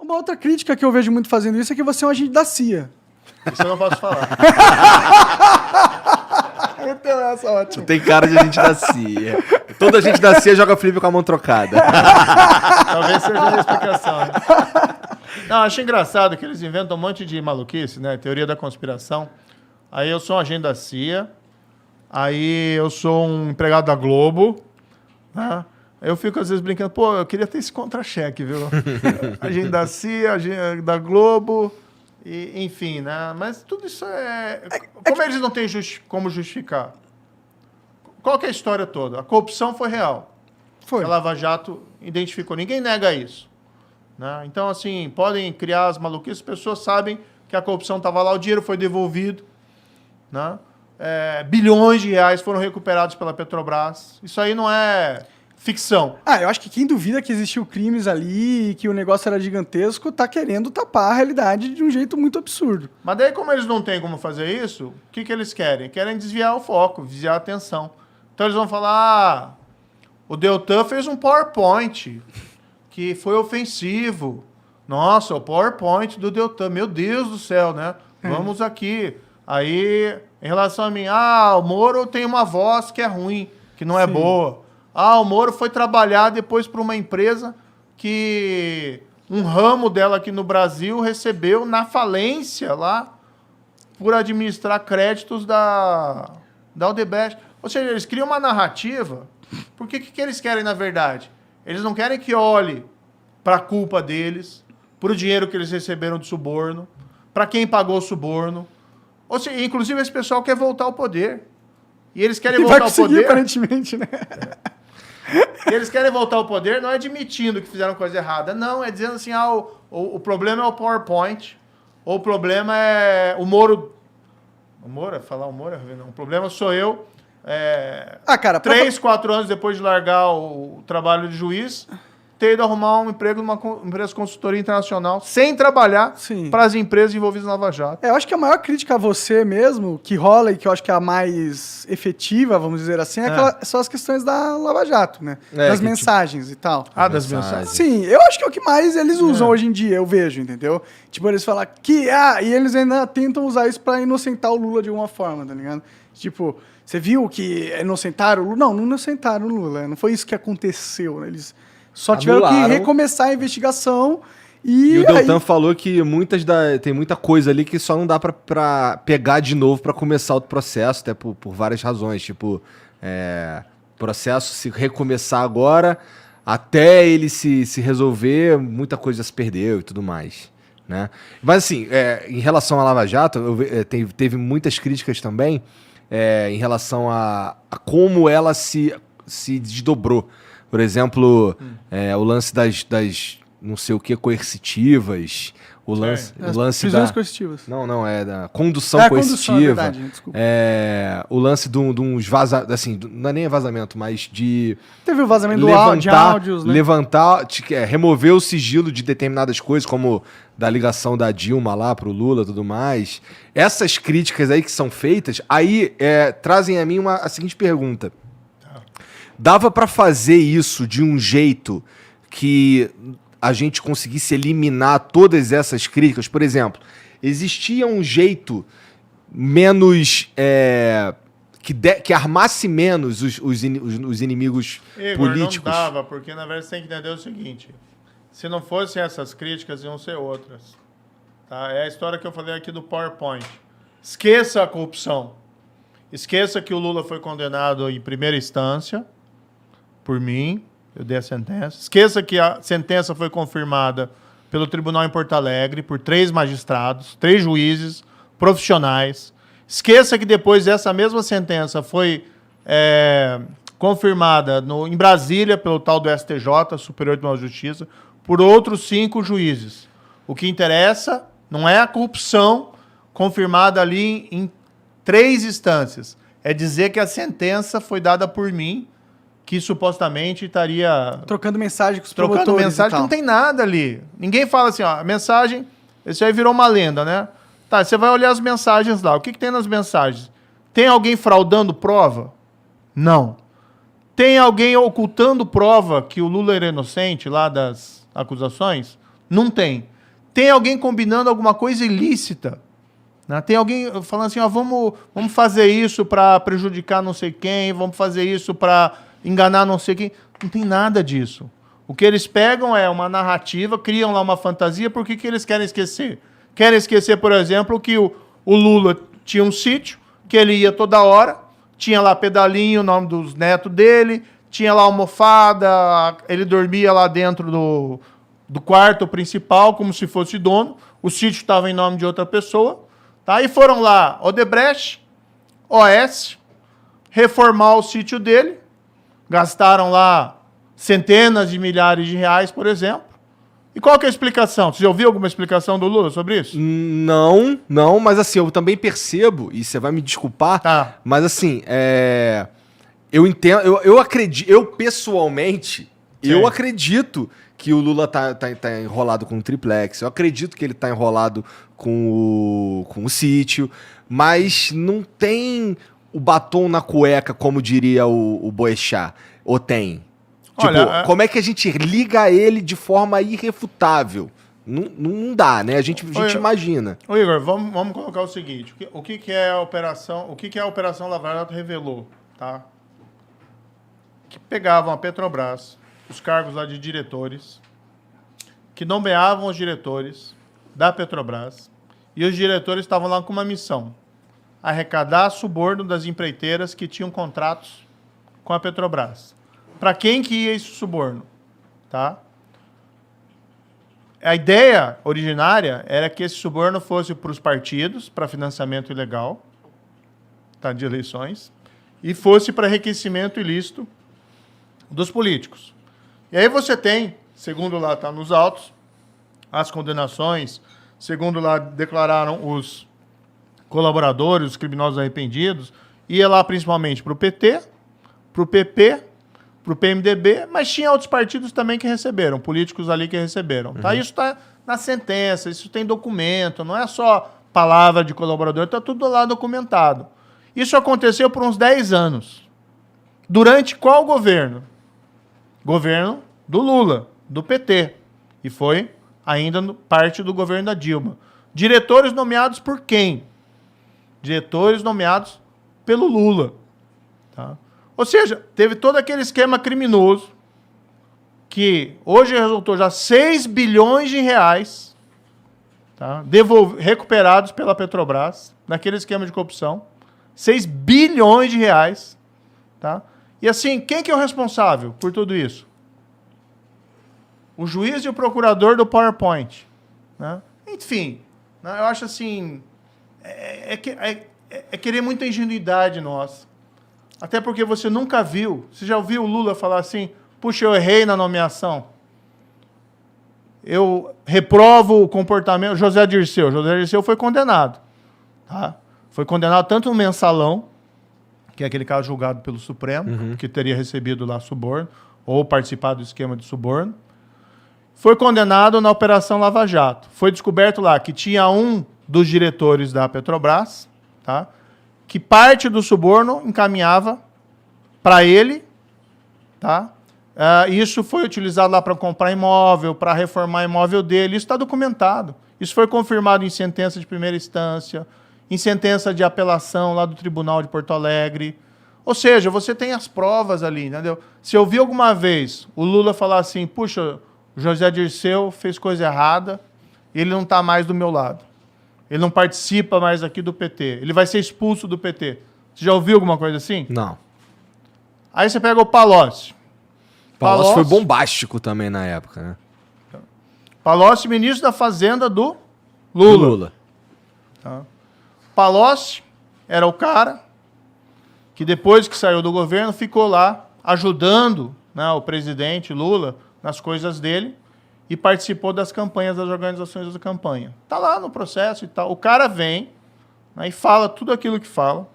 Uma outra crítica que eu vejo muito fazendo isso é que você é um agente da CIA. Isso eu não posso falar. Então essa ótima. Tem cara de agente da CIA. Toda gente da CIA joga Felipe com a mão trocada. Talvez seja a explicação. Né? Não, acho engraçado que eles inventam um monte de maluquice, né? Teoria da conspiração. Aí eu sou um agente da CIA. Aí eu sou um empregado da Globo. Né? Eu fico às vezes brincando, pô, eu queria ter esse contra-cheque, viu? Agente da CIA, agente da Globo, e, enfim, né? Mas tudo isso como eles não têm como justificar? Qual que é a história toda? A corrupção foi real. Foi. A Lava Jato identificou. Ninguém nega isso. Né? Então, assim, podem criar as maluquices, as pessoas sabem que a corrupção estava lá, o dinheiro foi devolvido, né? Bilhões de reais foram recuperados pela Petrobras. Isso aí não é ficção. Eu acho que quem duvida que existiu crimes ali e que o negócio era gigantesco tá querendo tapar a realidade de um jeito muito absurdo. Mas daí, como eles não têm como fazer isso, o que eles querem? Querem desviar o foco, desviar a atenção. Então eles vão falar, o Deltan fez um PowerPoint que foi ofensivo. Nossa, o PowerPoint do Deltan, meu Deus do céu, né? Vamos aqui. Aí, em relação a mim, o Moro tem uma voz que é ruim, que não é boa. O Moro foi trabalhar depois para uma empresa que um ramo dela aqui no Brasil recebeu na falência lá por administrar créditos da Odebrecht. Ou seja, eles criam uma narrativa. Porque o que eles querem, na verdade? Eles não querem que olhe para a culpa deles, para o dinheiro que eles receberam de suborno, para quem pagou o suborno. Ou seja, inclusive esse pessoal quer voltar ao poder. E eles querem voltar ao poder. Aparentemente, né? E eles querem voltar ao poder não admitindo que fizeram coisa errada. Não, é dizendo assim, o problema é o PowerPoint. Ou o problema é o Moro. O Moro? Falar o Moro? Não. O problema sou eu. Cara, 4 anos depois de largar o trabalho de juiz, ter ido arrumar um emprego numa empresa de consultoria internacional sem trabalhar para as empresas envolvidas na Lava Jato. Eu acho que a maior crítica a você mesmo, que rola e que eu acho que é a mais efetiva, vamos dizer assim, são as questões da Lava Jato, né? Das mensagens e tal. Das mensagens. Sim, eu acho que é o que mais eles usam hoje em dia, eu vejo, entendeu? Tipo, eles falam que... e eles ainda tentam usar isso pra inocentar o Lula de alguma forma, tá ligado? Tipo, você viu que inocentaram o Lula? Não inocentaram o Lula, não foi isso que aconteceu, né? Eles... Só tiveram que recomeçar a investigação e... o Deltan falou que tem muita coisa ali que só não dá pra pegar de novo pra começar outro processo, até por várias razões. Tipo, processo se recomeçar agora, até ele se resolver, muita coisa se perdeu e tudo mais. Né? Mas assim, em relação à Lava Jato, teve muitas críticas também em relação a como ela se desdobrou. Por exemplo, o lance das não sei o que coercitivas, o lance prisões coercitivas. Não, é da condução coercitiva. Verdade, desculpa. O lance de uns vazamentos, assim, não é nem vazamento, mas de... Teve o vazamento de áudios, né? Remover o sigilo de determinadas coisas, como da ligação da Dilma lá pro Lula e tudo mais. Essas críticas aí que são feitas, aí trazem a mim a seguinte pergunta. Dava para fazer isso de um jeito que a gente conseguisse eliminar todas essas críticas? Por exemplo, existia um jeito menos... que armasse menos os inimigos políticos? Não dava, porque na verdade você tem que entender o seguinte. Se não fossem essas críticas, iam ser outras. Tá? É a história que eu falei aqui do PowerPoint. Esqueça a corrupção. Esqueça que o Lula foi condenado em primeira instância por mim, eu dei a sentença. Esqueça que a sentença foi confirmada pelo tribunal em Porto Alegre por 3 magistrados, 3 juízes profissionais. Esqueça que depois essa mesma sentença foi confirmada em Brasília pelo tal do STJ, Superior Tribunal de Justiça, por outros 5 juízes. O que interessa não é a corrupção confirmada ali em 3 instâncias. É dizer que a sentença foi dada por mim, que supostamente estaria... Trocando mensagem com os promotores. Trocando mensagem, que não tem nada ali. Ninguém fala assim, a mensagem... Isso aí virou uma lenda, né? Tá, você vai olhar as mensagens lá. O que tem nas mensagens? Tem alguém fraudando prova? Não. Tem alguém ocultando prova que o Lula era inocente lá das acusações? Não tem. tem alguém combinando alguma coisa ilícita. Né? Tem alguém falando assim, ó, vamos fazer isso para prejudicar não sei quem, vamos fazer isso para enganar não sei quem. Não tem nada disso. O que eles pegam é uma narrativa, criam lá uma fantasia, por que eles querem esquecer? Querem esquecer, por exemplo, que o Lula tinha um sítio, que ele ia toda hora, tinha lá pedalinho, o nome dos netos dele, tinha lá almofada, ele dormia lá dentro do quarto principal, como se fosse dono, o sítio estava em nome de outra pessoa, tá? E foram lá Odebrecht, OS, reformar o sítio dele, gastaram lá centenas de milhares de reais, por exemplo. E qual que é a explicação? Você já ouviu alguma explicação do Lula sobre isso? Não, mas assim, eu também percebo, e você vai me desculpar, Tá. mas assim, eu entendo, eu acredito, eu pessoalmente, Sim. eu acredito que o Lula tá enrolado com o triplex, eu acredito que ele tá enrolado com o sítio, mas não tem o batom na cueca, como diria o Boechat, ou tem? Tipo, Olha, como é que a gente liga ele de forma irrefutável? Não dá, né? A gente imagina. Ô Igor, vamos colocar o seguinte, o que é a Operação Lava Jato revelou, tá? Que pegavam a Petrobras, os cargos lá de diretores, que nomeavam os diretores da Petrobras, e os diretores estavam lá com uma missão, arrecadar suborno das empreiteiras que tinham contratos com a Petrobras. Para quem que ia esse suborno? Tá? A ideia originária era que esse suborno fosse para os partidos, para financiamento ilegal, tá, de eleições, e fosse para enriquecimento ilícito dos políticos. E aí você tem, segundo lá está nos autos, as condenações, segundo lá declararam os colaboradores, os criminosos arrependidos, ia lá principalmente para o PT, para o PP, para o PMDB, mas tinha outros partidos também que receberam, políticos ali que receberam. Tá? Isso está na sentença, isso tem documento, não é só palavra de colaborador, está tudo lá documentado. Isso aconteceu por uns 10 anos. Durante qual governo? Governo do Lula, do PT. E foi ainda parte do governo da Dilma. Diretores nomeados por quem? Diretores nomeados pelo Lula. Tá? Ou seja, teve todo aquele esquema criminoso que hoje resultou já 6 bilhões de reais, tá, recuperados pela Petrobras, naquele esquema de corrupção. 6 bilhões de reais. Tá? E assim, quem que é o responsável por tudo isso? O juiz e o procurador do PowerPoint. Né? Enfim, né, eu acho assim, é querer muita ingenuidade nossa. Até porque você nunca viu, você já ouviu o Lula falar assim, puxa, eu errei na nomeação. Eu reprovo o comportamento. José Dirceu foi condenado. Tá? Foi condenado tanto no mensalão, que é aquele caso julgado pelo Supremo, que teria recebido lá suborno, ou participado do esquema de suborno. Foi condenado na Operação Lava Jato. Foi descoberto lá que tinha um dos diretores da Petrobras, tá, que parte do suborno encaminhava para ele, tá? Isso foi utilizado lá para comprar imóvel, para reformar imóvel dele. Isso está documentado. Isso foi confirmado em sentença de primeira instância, em sentença de apelação lá do Tribunal de Porto Alegre. Ou seja, você tem as provas ali, entendeu? Se eu vi alguma vez o Lula falar assim, puxa, o José Dirceu fez coisa errada, ele não está mais do meu lado. Ele não participa mais aqui do PT. Ele vai ser expulso do PT. Você já ouviu alguma coisa assim? Não. Aí você pega o Palocci. Palocci foi bombástico também na época, né? Palocci, ministro da Fazenda do Lula. Tá? Palocci era o cara que depois que saiu do governo ficou lá ajudando, né, o presidente Lula nas coisas dele e participou das campanhas das organizações da campanha. Está lá no processo e tal. O cara vem, né, e fala tudo aquilo que fala.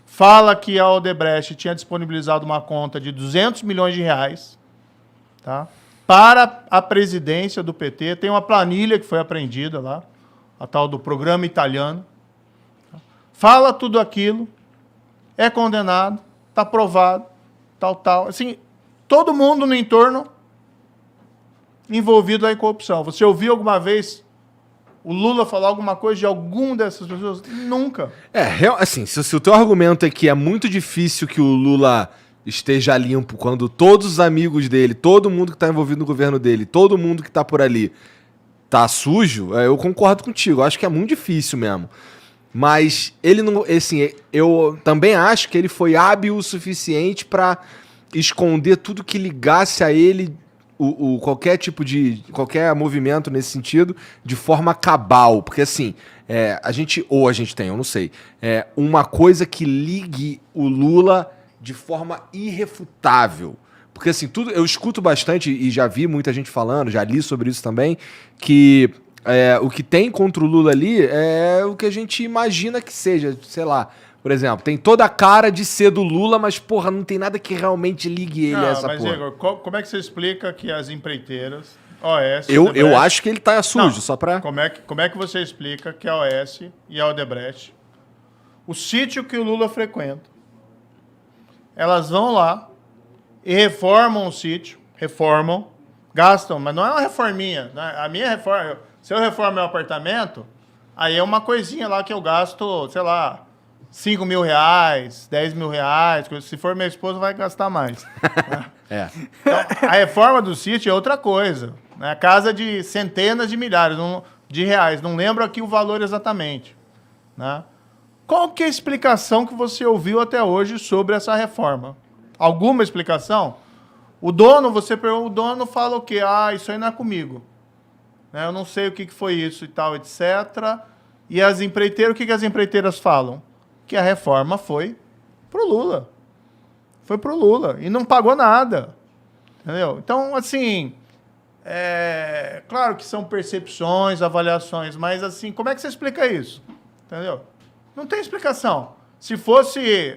Fala que a Odebrecht tinha disponibilizado uma conta de 200 milhões de reais, tá, para a presidência do PT. Tem uma planilha que foi apreendida lá, a tal do programa italiano. Tá? Fala tudo aquilo, é condenado, está provado, tal. Assim, todo mundo no entorno envolvido lá em corrupção. Você ouviu alguma vez o Lula falar alguma coisa de algum dessas pessoas? Nunca. Assim, se o teu argumento é que é muito difícil que o Lula esteja limpo quando todos os amigos dele, todo mundo que tá envolvido no governo dele, todo mundo que tá por ali tá sujo, eu concordo contigo. Eu acho que é muito difícil mesmo. Mas ele não... Assim, eu também acho que ele foi hábil o suficiente pra esconder tudo que ligasse a ele, qualquer tipo de... qualquer movimento nesse sentido, de forma cabal. Porque assim, a gente tem, eu não sei, uma coisa que ligue o Lula de forma irrefutável. Porque assim, eu escuto bastante e já vi muita gente falando, já li sobre isso também, que o que tem contra o Lula ali é o que a gente imagina que seja, sei lá. Por exemplo, tem toda a cara de ser do Lula, mas, porra, não tem nada que realmente ligue ele a essa mas, porra. Igor, como é que você explica que as empreiteiras, OAS... Eu acho que ele tá sujo, só pra... Como é que você explica que a OAS e a Odebrecht, o sítio que o Lula frequenta, elas vão lá e reformam o sítio, gastam, mas não é uma reforminha. Né? A minha reforma, se eu reformo meu apartamento, aí é uma coisinha lá que eu gasto, sei lá, 5 mil reais, 10 mil reais. Se for minha esposa, vai gastar mais. Né? Então, a reforma do sítio é outra coisa. Né? Casa de centenas de milhares de reais. Não lembro aqui o valor exatamente. Né? Qual que é a explicação que você ouviu até hoje sobre essa reforma? Alguma explicação? O dono fala o quê? Isso aí não é comigo. Né? Eu não sei o que foi isso e tal, etc. E as empreiteiras, o que as empreiteiras falam? Que a reforma foi pro Lula. Foi pro Lula. E não pagou nada. Entendeu? Então, assim, claro que são percepções, avaliações, mas assim, como é que você explica isso? Entendeu? Não tem explicação. Se fosse,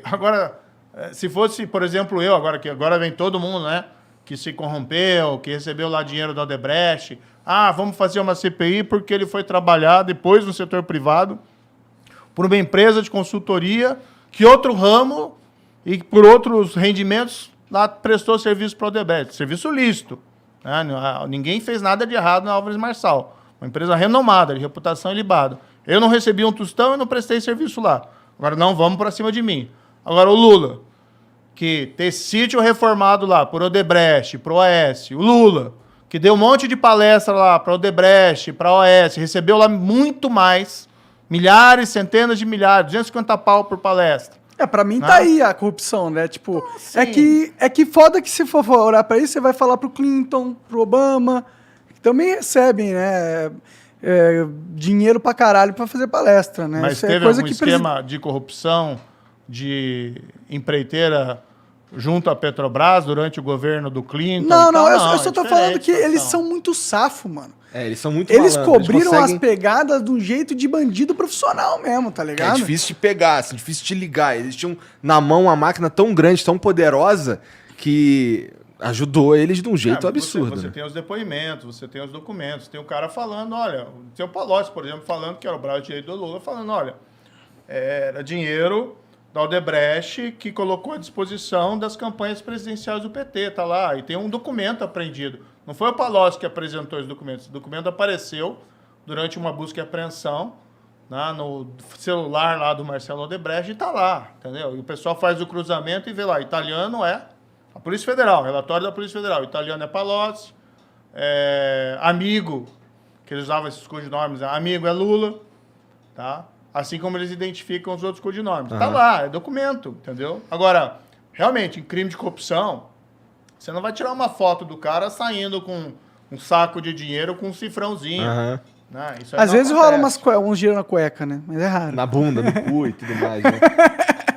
por exemplo, que agora vem todo mundo, né, que se corrompeu, que recebeu lá dinheiro da Odebrecht, vamos fazer uma CPI porque ele foi trabalhar depois no setor privado por uma empresa de consultoria que outro ramo e por outros rendimentos lá prestou serviço para a Odebrecht, serviço lícito. Né? Ninguém fez nada de errado na Álvares Marçal. Uma empresa renomada, de reputação ilibada. Eu não recebi um tostão e não prestei serviço lá. Agora não vamos para cima de mim. Agora o Lula, que tem sítio reformado lá por Odebrecht, pro OAS, o Lula, que deu um monte de palestra lá para Odebrecht, para OAS, recebeu lá muito mais, milhares, centenas de milhares, 250 pau por palestra. Pra mim tá aí a corrupção, né? Tipo, é que foda que se for olhar pra isso, você vai falar pro Clinton, pro Obama, que também recebem, né? Dinheiro pra caralho pra fazer palestra, né? Mas isso teve coisa algum que esquema de corrupção de empreiteira junto à Petrobras durante o governo do Clinton? Não, eu só tô falando que eles são muito safo, mano. Eles são muito Eles malandros, cobriram conseguem... as pegadas de um jeito de bandido profissional mesmo, tá ligado? É difícil de pegar, assim, difícil de ligar. Eles tinham na mão uma máquina tão grande, tão poderosa, que ajudou eles de um jeito absurdo. Você né? tem os depoimentos, você tem os documentos, tem o cara falando, olha, tem o Palocci, por exemplo, falando que era o braço direito do Lula, falando, olha, era dinheiro da Odebrecht que colocou à disposição das campanhas presidenciais do PT, tá lá, e tem um documento apreendido. Não foi o Palocci que apresentou esse documento. Esse documento apareceu durante uma busca e apreensão, né, no celular lá do Marcelo Odebrecht e tá lá, entendeu? E o pessoal faz o cruzamento e vê lá, italiano é a Polícia Federal, relatório da Polícia Federal. Italiano é Palocci, amigo, que eles usavam esses codinomes, amigo é Lula, tá? Assim como eles identificam os outros codinomes. Tá lá, é documento, entendeu? Agora, realmente, em crime de corrupção, você não vai tirar uma foto do cara saindo com um saco de dinheiro com um cifrãozinho. Né? Isso às vezes rola uns dinheiro na cueca, né? Mas é raro. Na bunda, no cu e tudo mais, né?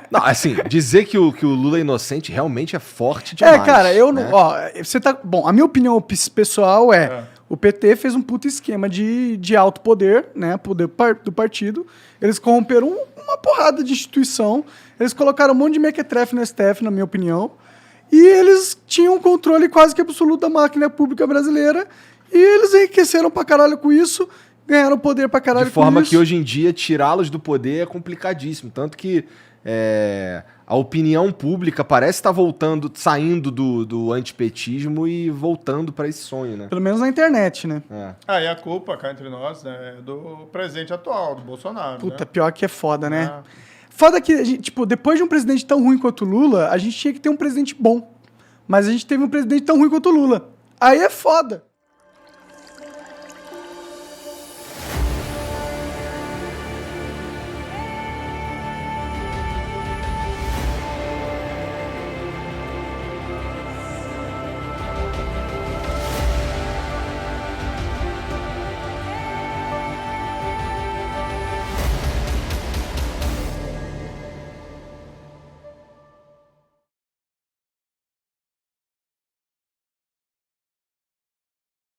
Não, assim, dizer que o Lula é inocente realmente é forte demais. Cara, eu não... né? Ó, você tá... Bom, a minha opinião pessoal o PT fez um puto esquema de alto poder, né? Poder do partido. Eles corromperam uma porrada de instituição. Eles colocaram um monte de mequetrefe no STF, na minha opinião. E eles tinham um controle quase que absoluto da máquina pública brasileira. E eles enriqueceram pra caralho com isso. Ganharam poder pra caralho com isso. De forma que hoje em dia tirá-los do poder é complicadíssimo. Tanto que a opinião pública parece estar voltando, saindo do antipetismo e voltando para esse sonho, né? Pelo menos na internet, né? E a culpa, cá entre nós, né, é do presidente atual, do Bolsonaro. Puta, né? pior que é foda, né? Foda que, a gente, tipo, depois de um presidente tão ruim quanto o Lula, a gente tinha que ter um presidente bom. Mas a gente teve um presidente tão ruim quanto o Lula. Aí é foda.